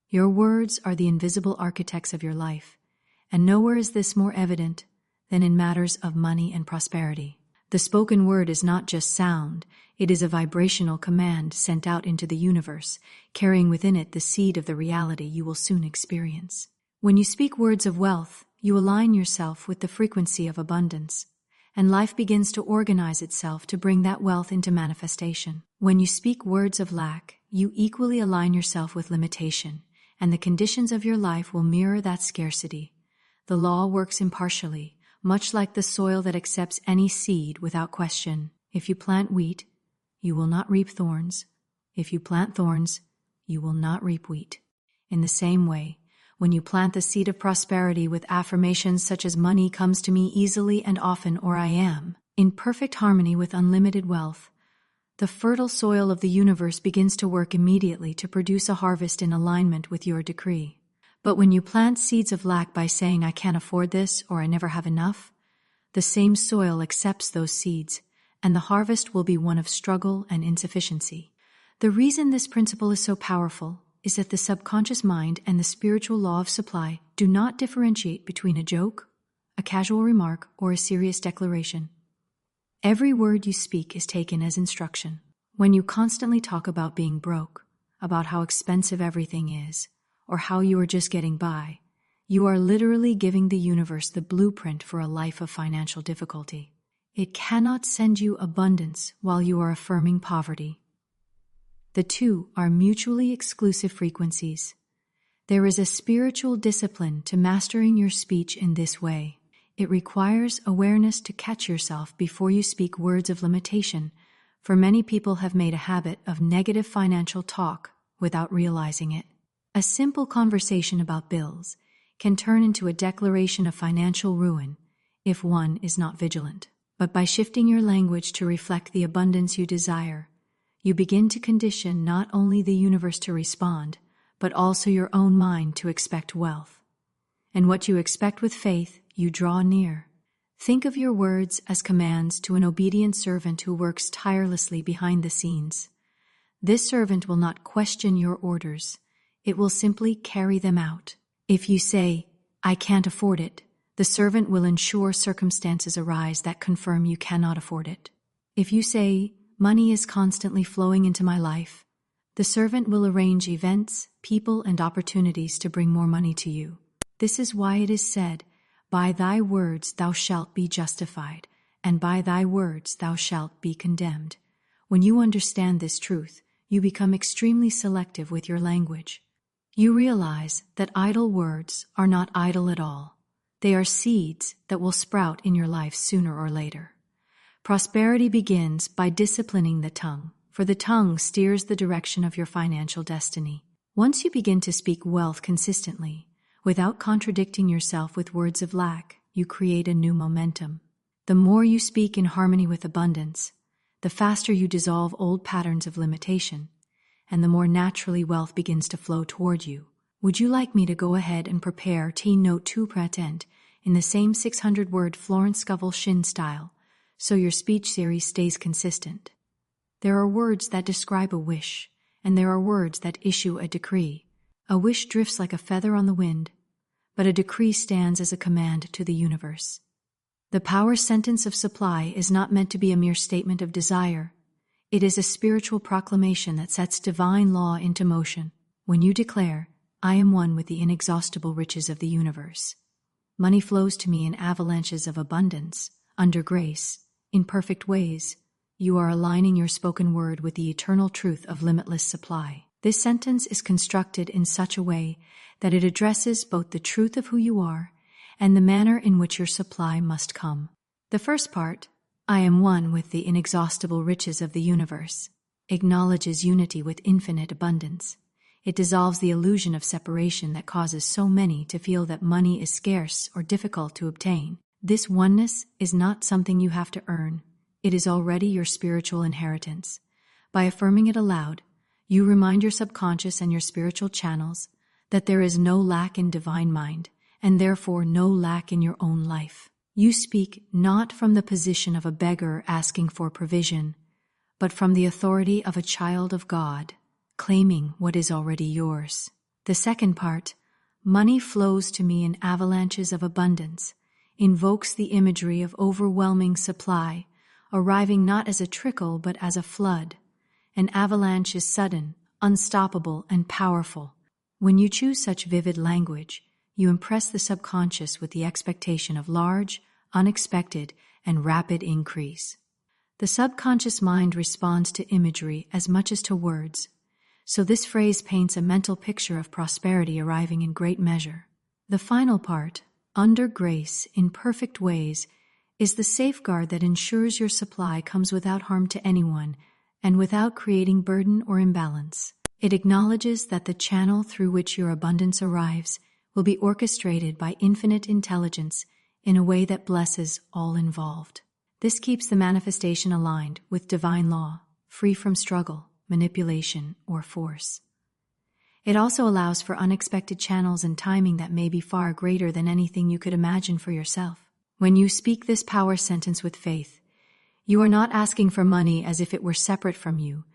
Your words are the invisible architects of your life, and nowhere is this more evident than in matters of money and prosperity. The spoken word is not just sound, it is a vibrational command sent out into the universe, carrying within it the seed of the reality you will soon experience. When you speak words of wealth, you align yourself with the frequency of abundance, and life begins to organize itself to bring that wealth into manifestation. When you speak words of lack, you equally align yourself with limitation, and the conditions of your life will mirror that scarcity. The law works impartially, much like the soil that accepts any seed without question. If you plant wheat, you will not reap thorns. If you plant thorns, you will not reap wheat. In the same way, when you plant the seed of prosperity with affirmations such as money comes to me easily and often, or I am in perfect harmony with unlimited wealth, the fertile soil of the universe begins to work immediately to produce a harvest in alignment with your decree. But when you plant seeds of lack by saying, I can't afford this, or I never have enough, the same soil accepts those seeds, and the harvest will be one of struggle and insufficiency. The reason this principle is so powerful is that the subconscious mind and the spiritual law of supply do not differentiate between a joke, a casual remark, or a serious declaration. Every word you speak is taken as instruction. When you constantly talk about being broke, about how expensive everything is, or how you are just getting by, you are literally giving the universe the blueprint for a life of financial difficulty. It cannot send you abundance while you are affirming poverty. The two are mutually exclusive frequencies. There is a spiritual discipline to mastering your speech in this way. It requires awareness to catch yourself before you speak words of limitation, for many people have made a habit of negative financial talk without realizing it. A simple conversation about bills can turn into a declaration of financial ruin if one is not vigilant. But by shifting your language to reflect the abundance you desire, you begin to condition not only the universe to respond, but also your own mind to expect wealth. And what you expect with faith, you draw near. Think of your words as commands to an obedient servant who works tirelessly behind the scenes. This servant will not question your orders. It will simply carry them out. If you say, I can't afford it, the servant will ensure circumstances arise that confirm you cannot afford it. If you say, money is constantly flowing into my life, the servant will arrange events, people, and opportunities to bring more money to you. This is why it is said, by thy words thou shalt be justified, and by thy words thou shalt be condemned. When you understand this truth, you become extremely selective with your language. You realize that idle words are not idle at all. They are seeds that will sprout in your life sooner or later. Prosperity begins by disciplining the tongue, for the tongue steers the direction of your financial destiny. Once you begin to speak wealth consistently, without contradicting yourself with words of lack, you create a new momentum. The more you speak in harmony with abundance, the faster you dissolve old patterns of limitation, and the more naturally wealth begins to flow toward you. Would you like me to go ahead and prepare Teen Note 2 Pretend in the same 600-word Florence Scovel Shinn style, so your speech series stays consistent? There are words that describe a wish, and there are words that issue a decree. A wish drifts like a feather on the wind, but a decree stands as a command to the universe. The power sentence of supply is not meant to be a mere statement of desire. It is a spiritual proclamation that sets divine law into motion. When you declare, I am one with the inexhaustible riches of the universe, money flows to me in avalanches of abundance, under grace, in perfect ways. You are aligning your spoken word with the eternal truth of limitless supply. This sentence is constructed in such a way that it addresses both the truth of who you are and the manner in which your supply must come. The first part, I am one with the inexhaustible riches of the universe, acknowledges unity with infinite abundance. It dissolves the illusion of separation that causes so many to feel that money is scarce or difficult to obtain. This oneness is not something you have to earn. It is already your spiritual inheritance. By affirming it aloud, you remind your subconscious and your spiritual channels that there is no lack in divine mind, and therefore no lack in your own life. You speak not from the position of a beggar asking for provision, but from the authority of a child of God, claiming what is already yours. The second part, money flows to me in avalanches of abundance, invokes the imagery of overwhelming supply, arriving not as a trickle but as a flood. An avalanche is sudden, unstoppable, and powerful. When you choose such vivid language, you impress the subconscious with the expectation of large, unexpected, and rapid increase. The subconscious mind responds to imagery as much as to words, so this phrase paints a mental picture of prosperity arriving in great measure. The final part, under grace in perfect ways, is the safeguard that ensures your supply comes without harm to anyone and without creating burden or imbalance. It acknowledges that the channel through which your abundance arrives will be orchestrated by infinite intelligence in a way that blesses all involved. This keeps the manifestation aligned with divine law, free from struggle, manipulation, or force. It also allows for unexpected channels and timing that may be far greater than anything you could imagine for yourself. When you speak this power sentence with faith, you are not asking for money as if it were separate from you.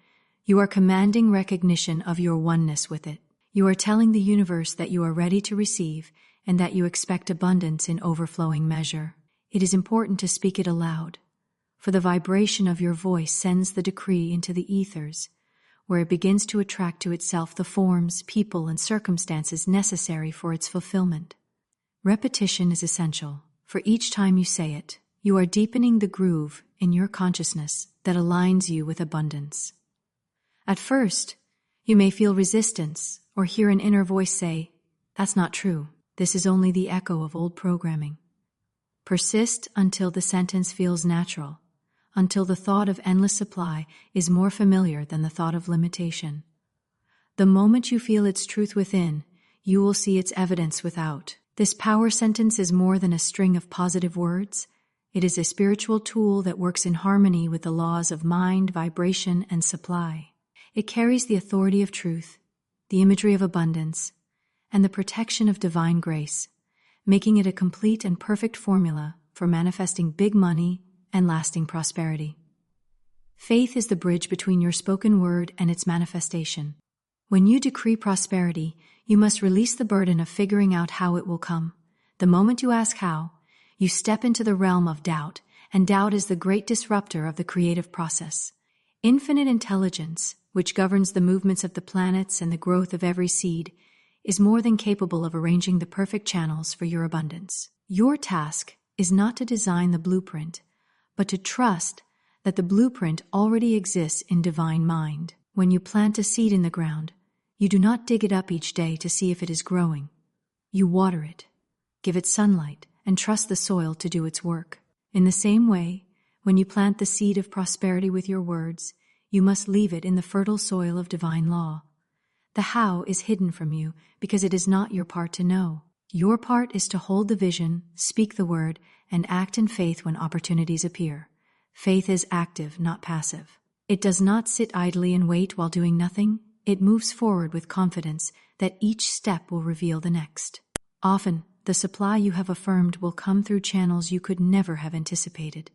You are commanding recognition of your oneness with it. You are telling the universe that you are ready to receive and that you expect abundance in overflowing measure. It is important to speak it aloud, for the vibration of your voice sends the decree into the ethers, where it begins to attract to itself the forms, people, and circumstances necessary for its fulfillment. Repetition is essential, for each time you say it, you are deepening the groove in your consciousness that aligns you with abundance. At first, you may feel resistance or hear an inner voice say, "That's not true. This is only the echo of old programming." Persist until the sentence feels natural, until the thought of endless supply is more familiar than the thought of limitation. The moment you feel its truth within, you will see its evidence without. This power sentence is more than a string of positive words. It is a spiritual tool that works in harmony with the laws of mind, vibration, and supply. It carries the authority of truth, the imagery of abundance, and the protection of divine grace, making it a complete and perfect formula for manifesting big money and lasting prosperity. Faith is the bridge between your spoken word and its manifestation. When you decree prosperity, you must release the burden of figuring out how it will come. The moment you ask how, you step into the realm of doubt, and doubt is the great disruptor of the creative process. Infinite intelligence, which governs the movements of the planets and the growth of every seed, is more than capable of arranging the perfect channels for your abundance. Your task is not to design the blueprint, but to trust that the blueprint already exists in divine mind. When you plant a seed in the ground, you do not dig it up each day to see if it is growing. You water it, give it sunlight, and trust the soil to do its work. In the same way, when you plant the seed of prosperity with your words, you must leave it in the fertile soil of divine law. The how is hidden from you because it is not your part to know. Your part is to hold the vision, speak the word, and act in faith when opportunities appear. Faith is active, not passive. It does not sit idly and wait while doing nothing. It moves forward with confidence that each step will reveal the next. Often, the supply you have affirmed will come through channels you could never have anticipated.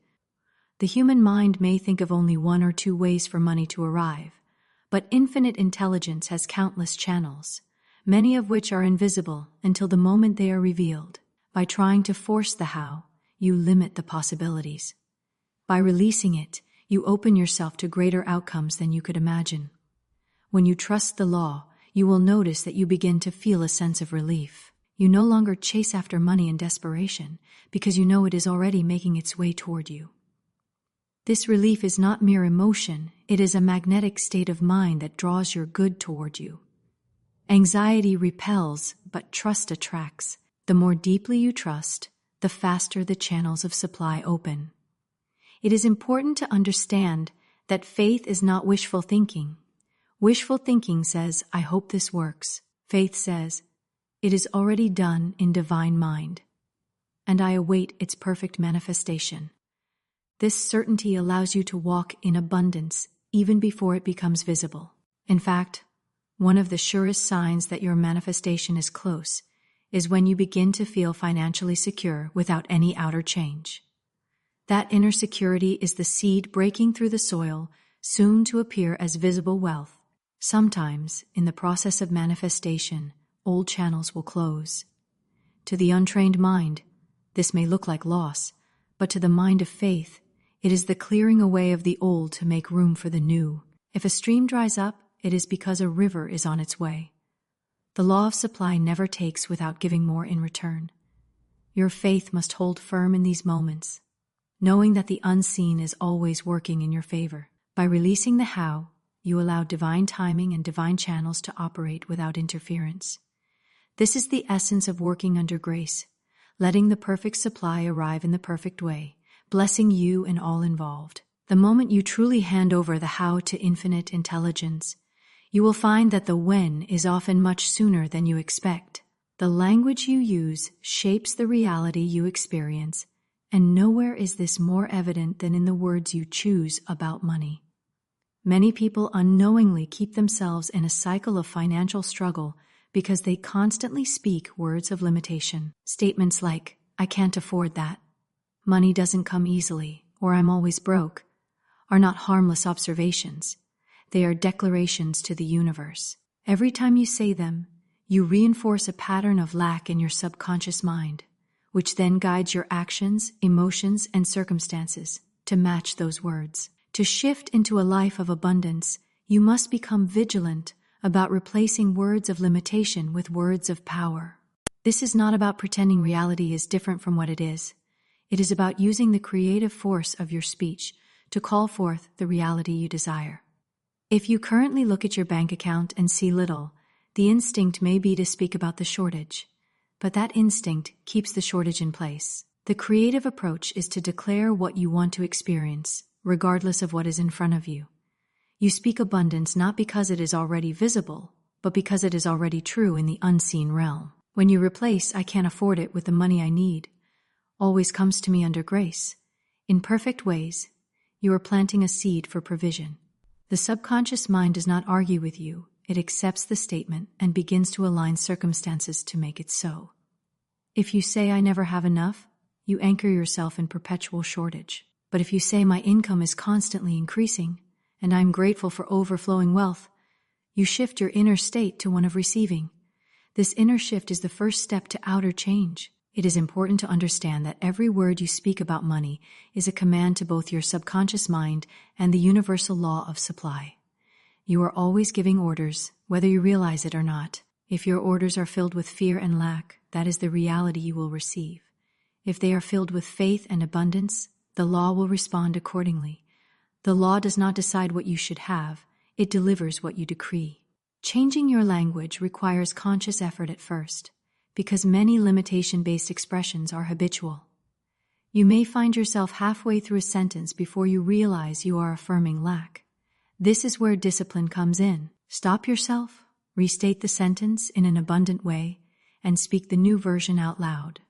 The human mind may think of only one or two ways for money to arrive, but infinite intelligence has countless channels, many of which are invisible until the moment they are revealed. By trying to force the how, you limit the possibilities. By releasing it, you open yourself to greater outcomes than you could imagine. When you trust the law, you will notice that you begin to feel a sense of relief. You no longer chase after money in desperation because you know it is already making its way toward you. This relief is not mere emotion, it is a magnetic state of mind that draws your good toward you. Anxiety repels, but trust attracts. The more deeply you trust, the faster the channels of supply open. It is important to understand that faith is not wishful thinking. Wishful thinking says, "I hope this works." Faith says, "It is already done in divine mind, and I await its perfect manifestation." This certainty allows you to walk in abundance even before it becomes visible. In fact, one of the surest signs that your manifestation is close is when you begin to feel financially secure without any outer change. That inner security is the seed breaking through the soil, soon to appear as visible wealth. Sometimes, in the process of manifestation, old channels will close. To the untrained mind, this may look like loss, but to the mind of faith, it is the clearing away of the old to make room for the new. If a stream dries up, it is because a river is on its way. The law of supply never takes without giving more in return. Your faith must hold firm in these moments, knowing that the unseen is always working in your favor. By releasing the how, you allow divine timing and divine channels to operate without interference. This is the essence of working under grace, letting the perfect supply arrive in the perfect way, blessing you and all involved. The moment you truly hand over the how to infinite intelligence, you will find that the when is often much sooner than you expect. The language you use shapes the reality you experience, and nowhere is this more evident than in the words you choose about money. Many people unknowingly keep themselves in a cycle of financial struggle because they constantly speak words of limitation. Statements like, "I can't afford that," "money doesn't come easily," or "I'm always broke," are not harmless observations. They are declarations to the universe. Every time you say them, you reinforce a pattern of lack in your subconscious mind, which then guides your actions, emotions, and circumstances to match those words. To shift into a life of abundance, you must become vigilant about replacing words of limitation with words of power. This is not about pretending reality is different from what it is. It is about using the creative force of your speech to call forth the reality you desire. If you currently look at your bank account and see little, the instinct may be to speak about the shortage, but that instinct keeps the shortage in place. The creative approach is to declare what you want to experience, regardless of what is in front of you. You speak abundance not because it is already visible, but because it is already true in the unseen realm. When you replace "I can't afford it" with "the money I need always comes to me under grace," in perfect ways, you are planting a seed for provision. The subconscious mind does not argue with you. It accepts the statement and begins to align circumstances to make it so. If you say "I never have enough," you anchor yourself in perpetual shortage. But if you say "my income is constantly increasing, and I'm grateful for overflowing wealth," you shift your inner state to one of receiving. This inner shift is the first step to outer change. It is important to understand that every word you speak about money is a command to both your subconscious mind and the universal law of supply. You are always giving orders, whether you realize it or not. If your orders are filled with fear and lack, that is the reality you will receive. If they are filled with faith and abundance, the law will respond accordingly. The law does not decide what you should have, it delivers what you decree. Changing your language requires conscious effort at first, because many limitation-based expressions are habitual. You may find yourself halfway through a sentence before you realize you are affirming lack. This is where discipline comes in. Stop yourself, restate the sentence in an abundant way, and speak the new version out loud.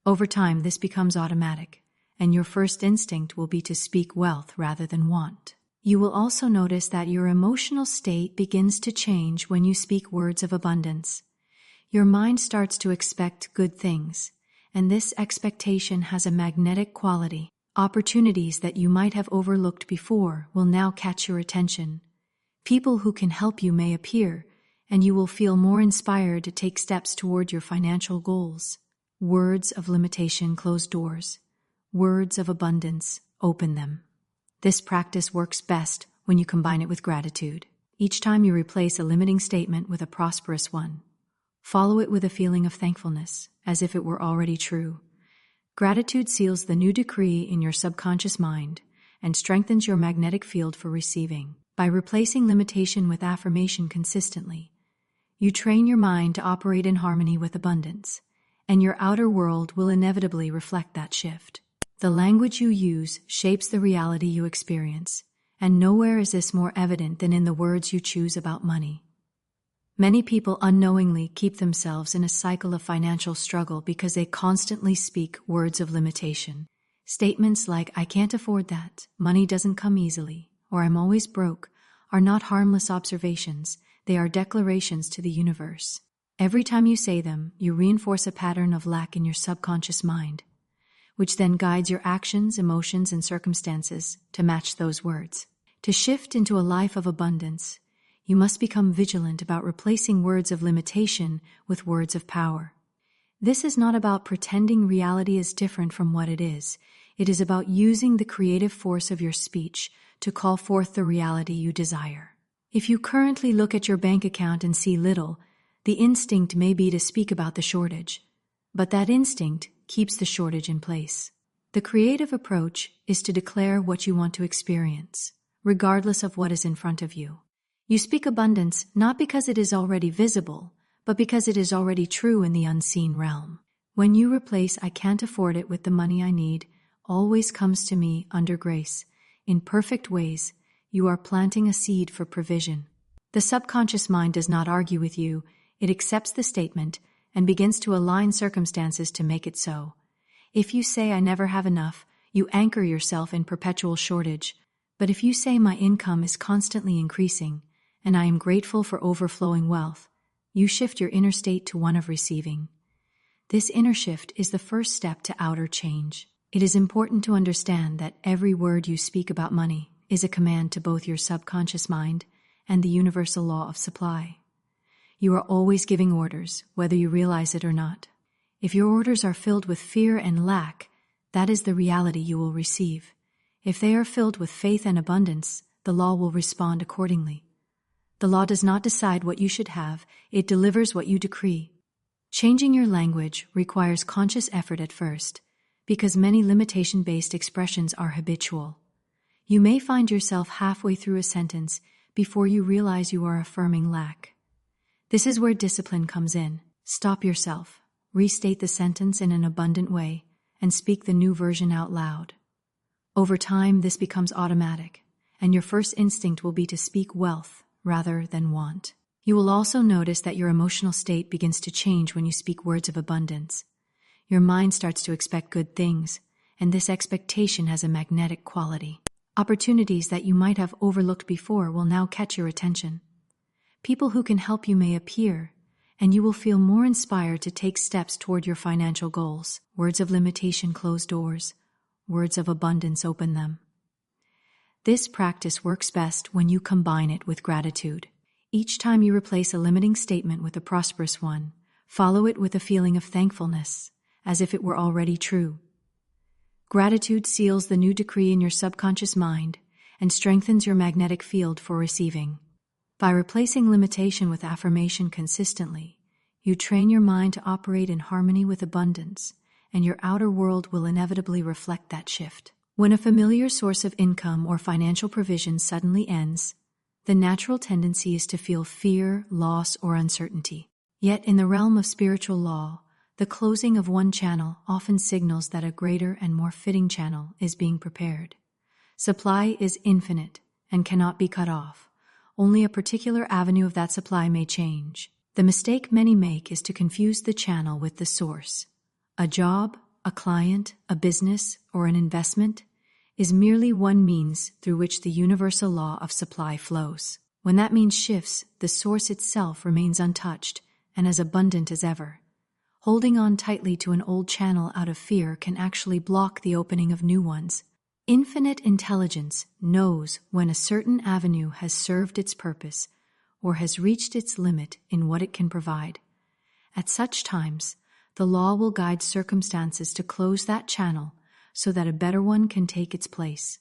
Over time, this becomes automatic, and your first instinct will be to speak wealth rather than want. You will also notice that your emotional state begins to change when you speak words of abundance. Your mind starts to expect good things, and this expectation has a magnetic quality. Opportunities that you might have overlooked before will now catch your attention. People who can help you may appear, and you will feel more inspired to take steps toward your financial goals. Words of limitation close doors. Words of abundance open them. This practice works best when you combine it with gratitude. Each time you replace a limiting statement with a prosperous one, follow it with a feeling of thankfulness, as if it were already true. Gratitude seals the new decree in your subconscious mind and strengthens your magnetic field for receiving. By replacing limitation with affirmation consistently, you train your mind to operate in harmony with abundance, and your outer world will inevitably reflect that shift. The language you use shapes the reality you experience, and nowhere is this more evident than in the words you choose about money. Many people unknowingly keep themselves in a cycle of financial struggle because they constantly speak words of limitation. Statements like "I can't afford that," "money doesn't come easily," or "I'm always broke" are not harmless observations, they are declarations to the universe. Every time you say them, you reinforce a pattern of lack in your subconscious mind, which then guides your actions, emotions, and circumstances to match those words. To shift into a life of abundance, you must become vigilant about replacing words of limitation with words of power. This is not about pretending reality is different from what it is. It is about using the creative force of your speech to call forth the reality you desire. If you currently look at your bank account and see little, the instinct may be to speak about the shortage, but that instinct keeps the shortage in place. The creative approach is to declare what you want to experience, regardless of what is in front of you. You speak abundance not because it is already visible, but because it is already true in the unseen realm. When you replace "I can't afford it" with "the money I need always comes to me under grace," in perfect ways, you are planting a seed for provision. The subconscious mind does not argue with you. It accepts the statement and begins to align circumstances to make it so. If you say "I never have enough," you anchor yourself in perpetual shortage. But if you say "my income is constantly increasing, and I am grateful for overflowing wealth," you shift your inner state to one of receiving. This inner shift is the first step to outer change. It is important to understand that every word you speak about money is a command to both your subconscious mind and the universal law of supply. You are always giving orders, whether you realize it or not. If your orders are filled with fear and lack, that is the reality you will receive. If they are filled with faith and abundance, the law will respond accordingly. The law does not decide what you should have, it delivers what you decree. Changing your language requires conscious effort at first, because many limitation-based expressions are habitual. You may find yourself halfway through a sentence before you realize you are affirming lack. This is where discipline comes in. Stop yourself, restate the sentence in an abundant way, and speak the new version out loud. Over time, this becomes automatic, and your first instinct will be to speak wealth rather than want. You will also notice that your emotional state begins to change when you speak words of abundance. Your mind starts to expect good things, and this expectation has a magnetic quality. Opportunities that you might have overlooked before will now catch your attention. People who can help you may appear, and you will feel more inspired to take steps toward your financial goals. Words of limitation close doors. Words of abundance open them. This practice works best when you combine it with gratitude. Each time you replace a limiting statement with a prosperous one, follow it with a feeling of thankfulness, as if it were already true. Gratitude seals the new decree in your subconscious mind and strengthens your magnetic field for receiving. By replacing limitation with affirmation consistently, you train your mind to operate in harmony with abundance, and your outer world will inevitably reflect that shift. When a familiar source of income or financial provision suddenly ends, the natural tendency is to feel fear, loss, or uncertainty. Yet in the realm of spiritual law, the closing of one channel often signals that a greater and more fitting channel is being prepared. Supply is infinite and cannot be cut off. Only a particular avenue of that supply may change. The mistake many make is to confuse the channel with the source. A job, a client, a business, or an investment is merely one means through which the universal law of supply flows. When that means shifts, the source itself remains untouched and as abundant as ever. Holding on tightly to an old channel out of fear can actually block the opening of new ones. Infinite intelligence knows when a certain avenue has served its purpose or has reached its limit in what it can provide. At such times, the law will guide circumstances to close that channel so that a better one can take its place.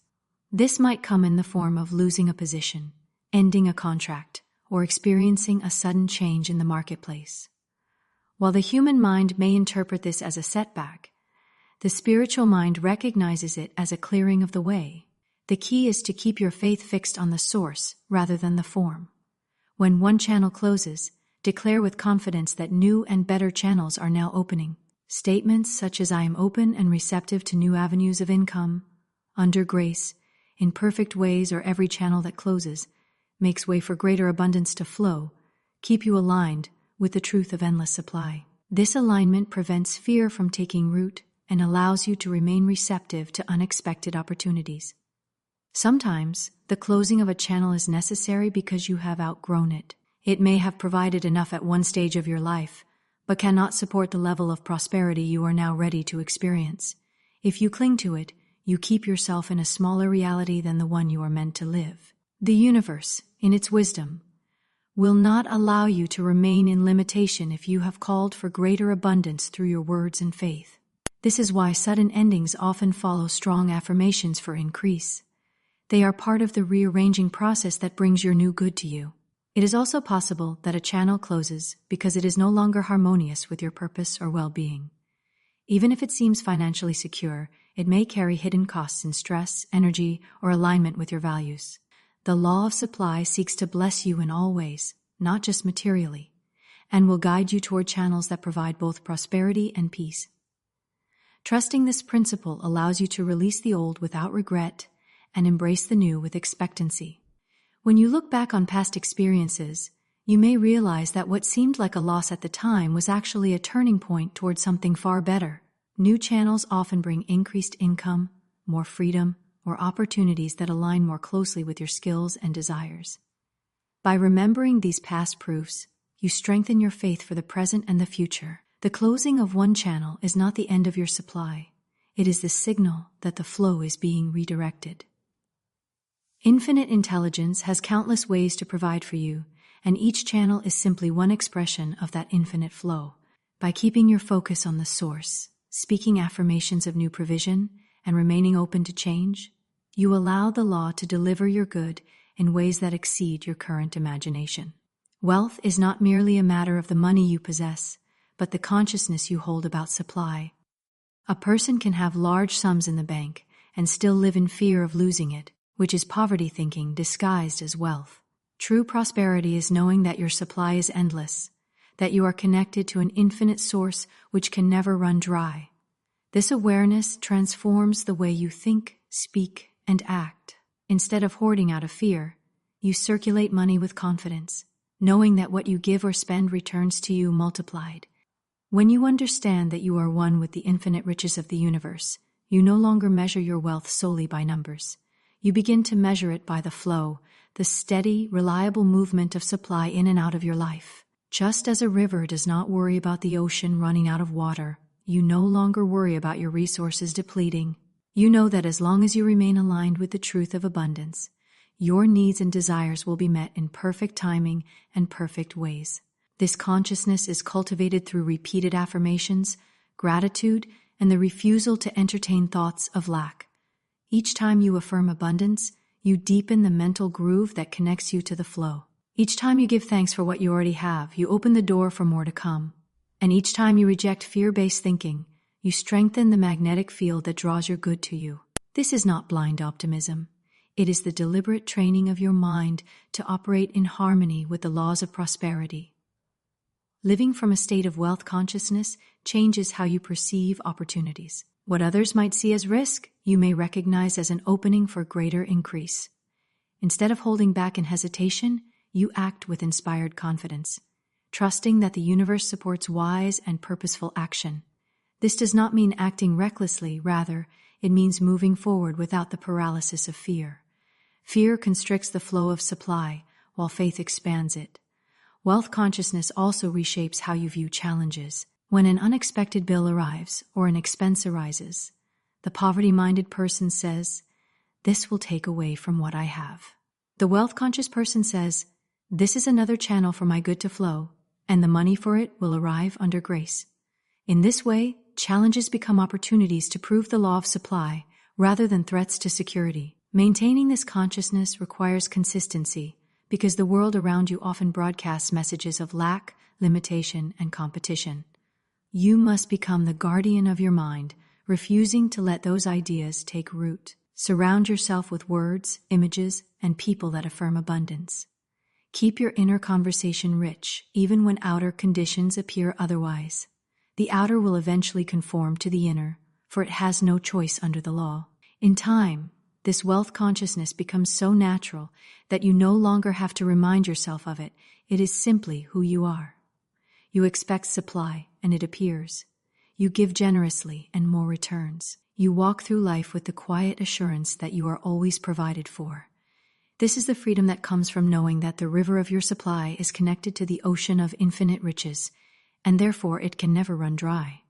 This might come in the form of losing a position, ending a contract, or experiencing a sudden change in the marketplace. While the human mind may interpret this as a setback, the spiritual mind recognizes it as a clearing of the way. The key is to keep your faith fixed on the source rather than the form. When one channel closes, declare with confidence that new and better channels are now opening. Statements such as "I am open and receptive to new avenues of income," "under grace," "in perfect ways," or "every channel that closes makes way for greater abundance to flow," keep you aligned with the truth of endless supply. This alignment prevents fear from taking root and allows you to remain receptive to unexpected opportunities. Sometimes, the closing of a channel is necessary because you have outgrown it. It may have provided enough at one stage of your life, but cannot support the level of prosperity you are now ready to experience. If you cling to it, you keep yourself in a smaller reality than the one you are meant to live. The universe, in its wisdom, will not allow you to remain in limitation if you have called for greater abundance through your words and faith. This is why sudden endings often follow strong affirmations for increase. They are part of the rearranging process that brings your new good to you. It is also possible that a channel closes because it is no longer harmonious with your purpose or well-being. Even if it seems financially secure, it may carry hidden costs in stress, energy, or alignment with your values. The law of supply seeks to bless you in all ways, not just materially, and will guide you toward channels that provide both prosperity and peace. Trusting this principle allows you to release the old without regret and embrace the new with expectancy. When you look back on past experiences, you may realize that what seemed like a loss at the time was actually a turning point toward something far better. New channels often bring increased income, more freedom, or opportunities that align more closely with your skills and desires. By remembering these past proofs, you strengthen your faith for the present and the future. The closing of one channel is not the end of your supply. It is the signal that the flow is being redirected. Infinite intelligence has countless ways to provide for you, and each channel is simply one expression of that infinite flow. By keeping your focus on the source, speaking affirmations of new provision, and remaining open to change, you allow the law to deliver your good in ways that exceed your current imagination. Wealth is not merely a matter of the money you possess, but the consciousness you hold about supply. A person can have large sums in the bank and still live in fear of losing it, which is poverty thinking disguised as wealth. True prosperity is knowing that your supply is endless, that you are connected to an infinite source which can never run dry. This awareness transforms the way you think, speak, and act. Instead of hoarding out of fear, you circulate money with confidence, knowing that what you give or spend returns to you multiplied. When you understand that you are one with the infinite riches of the universe, you no longer measure your wealth solely by numbers. You begin to measure it by the flow, the steady, reliable movement of supply in and out of your life. Just as a river does not worry about the ocean running out of water, you no longer worry about your resources depleting. You know that as long as you remain aligned with the truth of abundance, your needs and desires will be met in perfect timing and perfect ways. This consciousness is cultivated through repeated affirmations, gratitude, and the refusal to entertain thoughts of lack. Each time you affirm abundance, you deepen the mental groove that connects you to the flow. Each time you give thanks for what you already have, you open the door for more to come. And each time you reject fear-based thinking, you strengthen the magnetic field that draws your good to you. This is not blind optimism. It is the deliberate training of your mind to operate in harmony with the laws of prosperity. Living from a state of wealth consciousness changes how you perceive opportunities. What others might see as risk, you may recognize as an opening for greater increase. Instead of holding back in hesitation, you act with inspired confidence, trusting that the universe supports wise and purposeful action. This does not mean acting recklessly, rather, it means moving forward without the paralysis of fear. Fear constricts the flow of supply, while faith expands it. Wealth consciousness also reshapes how you view challenges. When an unexpected bill arrives or an expense arises, the poverty-minded person says, "This will take away from what I have." The wealth-conscious person says, "This is another channel for my good to flow, and the money for it will arrive under grace." In this way, challenges become opportunities to prove the law of supply rather than threats to security. Maintaining this consciousness requires consistency because the world around you often broadcasts messages of lack, limitation, and competition. You must become the guardian of your mind, refusing to let those ideas take root. Surround yourself with words, images, and people that affirm abundance. Keep your inner conversation rich, even when outer conditions appear otherwise. The outer will eventually conform to the inner, for it has no choice under the law. In time, this wealth consciousness becomes so natural that you no longer have to remind yourself of it. It is simply who you are. You expect supply, and it appears. You give generously, and more returns. You walk through life with the quiet assurance that you are always provided for. This is the freedom that comes from knowing that the river of your supply is connected to the ocean of infinite riches, and therefore it can never run dry.